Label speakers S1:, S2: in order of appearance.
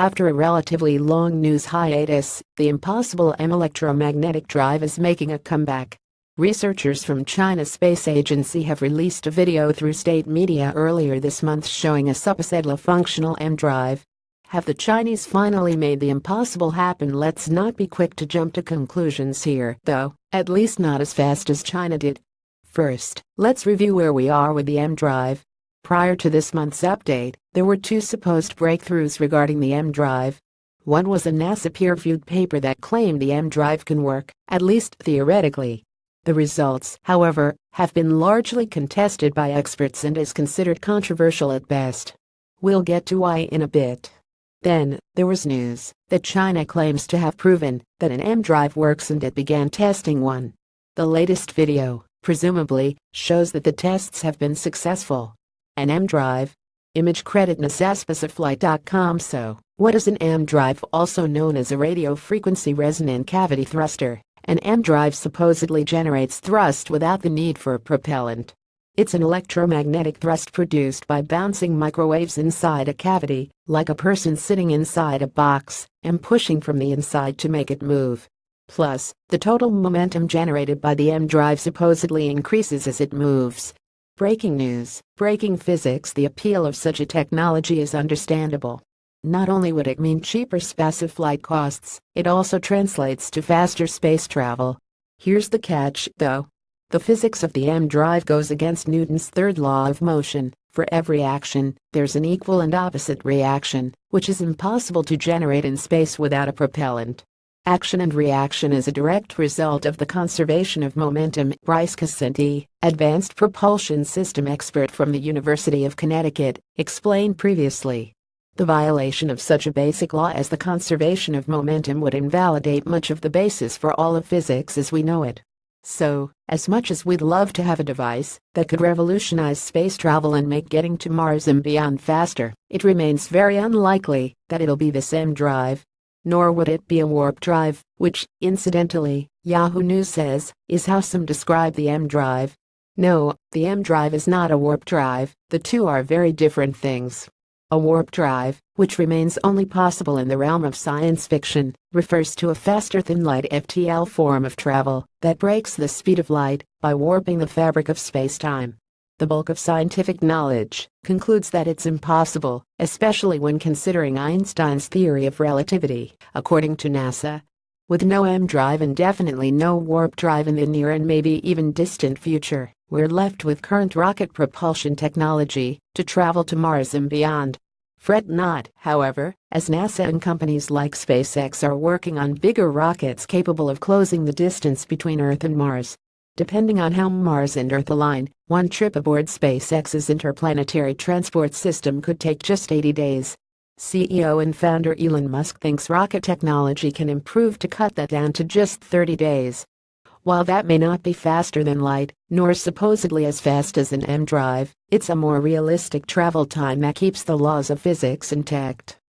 S1: After a relatively long news hiatus, the impossible EM Electromagnetic Drive is making a comeback. Researchers from China's space agency have released a video through state media earlier this month showing a supposedly functional EM drive. Have the Chinese finally made the impossible happen? Let's not be quick to jump to conclusions here, though, at least not as fast as China did. First, let's review where we are with the EM drive. Prior to this month's update, there were two supposed breakthroughs regarding the EM drive. One was a NASA peer-reviewed paper that claimed the EM drive can work, at least theoretically. The results, however, have been largely contested by experts and is considered controversial at best. We'll get to why in a bit. Then, there was news that China claims to have proven that an EM drive works and it began testing one. The latest video, presumably, shows that the tests have been successful. An EM drive. Image credit nasaspaceflight.com. So, what is an EM drive, also known as a radio frequency resonant cavity thruster? An EM drive supposedly generates thrust without the need for a propellant. It's an electromagnetic thrust produced by bouncing microwaves inside a cavity, like a person sitting inside a box, and pushing from the inside to make it move. Plus, the total momentum generated by the EM drive supposedly increases as it moves. Breaking news, breaking physics. The appeal of such a technology is understandable. Not only would it mean cheaper spaceflight costs, it also translates to faster space travel. Here's the catch, though. The physics of the EM drive goes against Newton's third law of motion. For every action, there's an equal and opposite reaction, which is impossible to generate in space without a propellant. Action and reaction is a direct result of the conservation of momentum. Bryce Casenti, advanced propulsion system expert from the University of Connecticut, explained previously. The violation of such a basic law as the conservation of momentum would invalidate much of the basis for all of physics as we know it. So, as much as we'd love to have a device that could revolutionize space travel and make getting to Mars and beyond faster, it remains very unlikely that it'll be this EM drive. Nor would it be a warp drive, which, incidentally, Yahoo News says, is how some describe the EM drive. No, the EM drive is not a warp drive. The two are very different things. A warp drive, which remains only possible in the realm of science fiction, refers to a faster-than-light FTL form of travel that breaks the speed of light by warping the fabric of space-time. The bulk of scientific knowledge concludes that it's impossible, especially when considering Einstein's theory of relativity, according to NASA. With no EM drive and definitely no warp drive in the near and maybe even distant future, we're left with current rocket propulsion technology to travel to Mars and beyond. Fret not, however, as NASA and companies like SpaceX are working on bigger rockets capable of closing the distance between Earth and Mars. Depending on how Mars and Earth align, one trip aboard SpaceX's interplanetary transport system could take just 80 days. CEO and founder Elon Musk thinks rocket technology can improve to cut that down to just 30 days. While that may not be faster than light, nor supposedly as fast as an EM drive, it's a more realistic travel time that keeps the laws of physics intact.